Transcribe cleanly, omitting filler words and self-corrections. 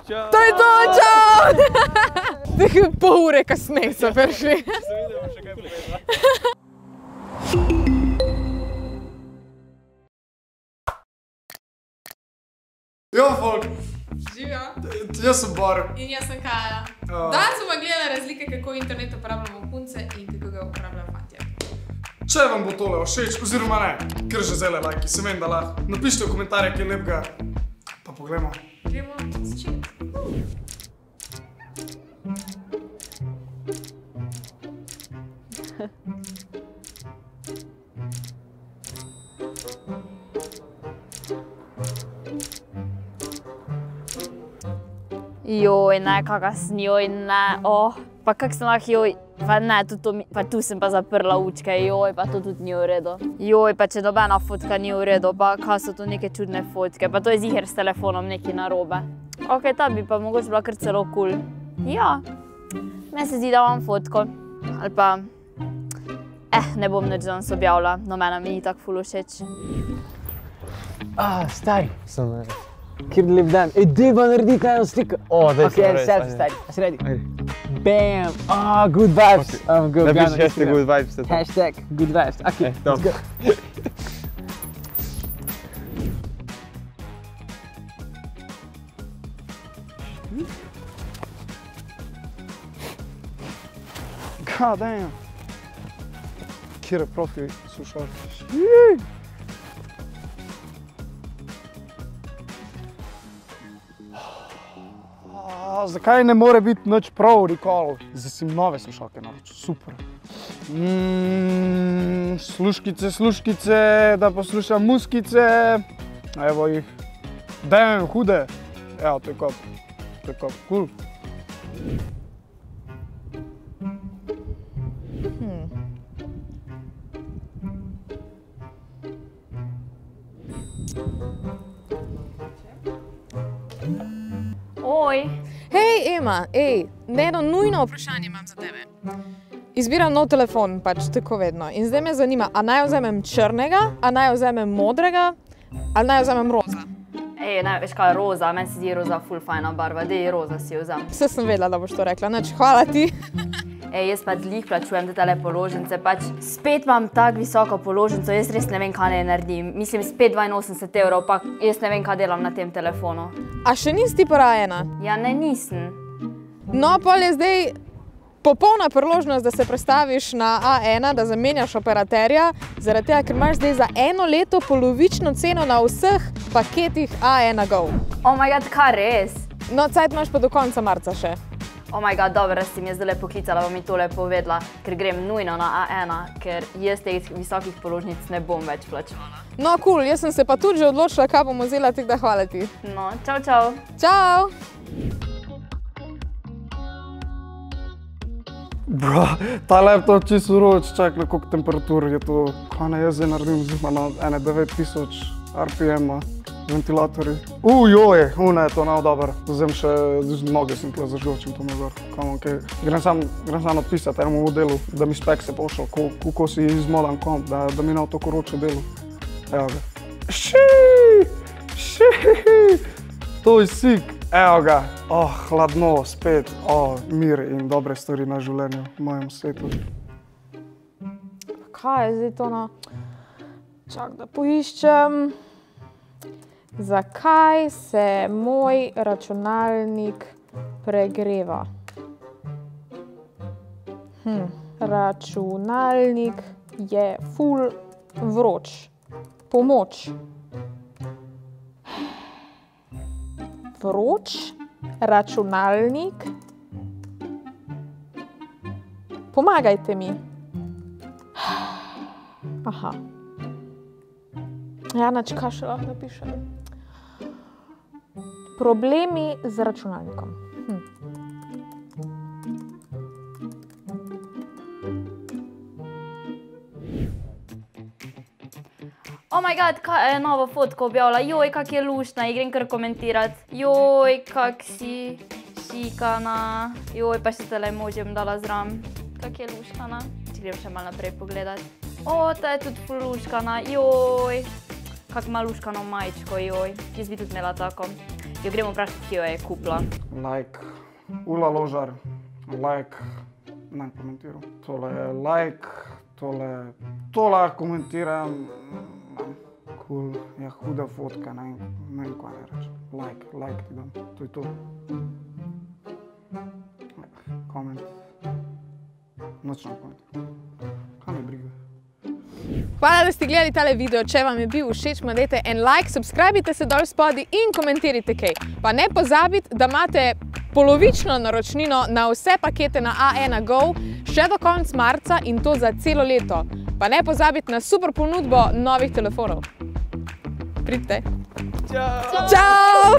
Čau! To je to, čau! Tako pol ure kasneje so prišli. Se vidimo še kaj povedala. Jo, folk, Živijo. jaz sem Bor. In jaz sem Kaja. Danes bomo gledali razlike, kako internet uporabljamo punce in kako ga uporabljajo fantje. Če vam bo tole všeč, oziroma ne, ker že zele lajki, se vem, da lahko. Napišite v komentarje, kaj lepega, pa poglejmo. Gremo začeti. Joj, ne, kaka sem, joj, ne, pa kak sem lahko, joj, pa ne, pa tu sem pa zaprla učke, joj, pa to tudi ni v redu. Joj, pa če nobena fotka ni v redu, pa kaj so to neke čudne fotke, pa to je ziher s telefonom nekaj narobe. Ok, ta bi pa mogoče bila kar celo cool. Ja, meni se zdi, da imam fotko, ali pa, ne bom nič danes objavila, no mena mi ni tako ful všeč. Stari, sem kjer lep dan. Dejva narediti eno sliko. Daj se narediti. selfie, stari. A si ready? Bam! Good vibes. Napiši hashtag good vibes. Hashtag good vibes. Ok, let's go. God damn. Kjer je profi slušalki? Zakaj ne more biti nič prav recall? Zdaj si nove slušalke naročil, super. Sluškice, da poslušam muskice. Evo jih. Damn, hude. Evo, to je kop, cool. Oj. Hej, Ema, eno nujno vprašanje imam za tebe. Izbiram nov telefon, pač tako vedno. In zdaj me zanima, a naj vzamem črnega, a naj vzamem modrega, ali naj vzamem roza. Ne, veš kaj, roza, meni se zdi roza ful fajna barva, dej roza si vzam. Vse sem vedela, da boš to rekla, nič, hvala ti. Jaz pač glih plačujem tele položnice, pač spet imam tako visoko položnico, jaz res ne vem, kaj ne naredim. Mislim, spet 82 €, pa jaz ne vem, kaj delam na tem telefonu. A še nisi ti porajena? Ja, ne, nisem. No, pol je zdaj popolna priložnost, da se prestaviš na A1, da zamenjaš operaterja, zaradi tega, ker imaš zdaj za eno leto polovično ceno na vseh paketih A1 Go. Oh my god, kaj res? No, cajt imaš pa do konca marca še. Oh my god, dobro, da si mi zdaj poklicala, pa mi tole povedala, ker grem nujno na A1, ker jaz teh visokih položnic ne bom več plačevala. No, cool, jaz sem se pa tudi že odločila, kaj bom vzela, tako da hvala ti. No, čau, čau. Čau! Bro, ta laptop čisto uroč, čak na koliko temperatur je to. Kaj ne jaz zdaj naredim zima na 9000 RPM-a, ventilatorji. Joj, ne, to ne dobro. Vzem še noge sem tle zažgočim to nazor. Grem sam napisati enemu modelu, da mi spekse pošel, kako si izmodan komp, da mi ne v to koroče delu. Evo ga. To je sik. Evo ga. Hladno, spet. Mir in dobre stvari na življenju v mojem svetu. Kaj je zdaj to na... Čak, da poiščem. Zakaj se moj računalnik pregreva? Računalnik je ful vroč. Pomoč. Vroč računalnik. Pomagajte mi. Aha. Ja, nič, kaj še lahko napišem. Problemi z računalnikom. Oh my god, kaj je novo fotko objavila? Joj, kak je luštna, grem kar komentirat. Joj, kak si šikana. Joj, pa še tele možem dala zram. Kak je luškana. Grem še malo naprej pogledat. Ta je tudi ful luškana, joj. Kak ima luškano majčko, joj. Jaz bi tudi imela tako. Jo gremo vprašati, ki jo je kupila. Like, Ula Ložar, like, ne komentiral. Tole je like, to lahko komentiram. Cool, je huda fotka, ne vem, kaj ne reči. Like ti dam, to je to. Comment. Nočno komentiral. Kaj me briga? Hvala, da ste gledali tale video. Če vam je bil všeč, mu dajte en like, subscribite se dol spodaj in komentirajte kaj. Pa ne pozabite, da imate polovično naročnino na vse pakete na A1 Go še do konca marca in to za celo leto. Pa ne pozabite na super ponudbo novih telefonov. Pridite. Čau! Čau!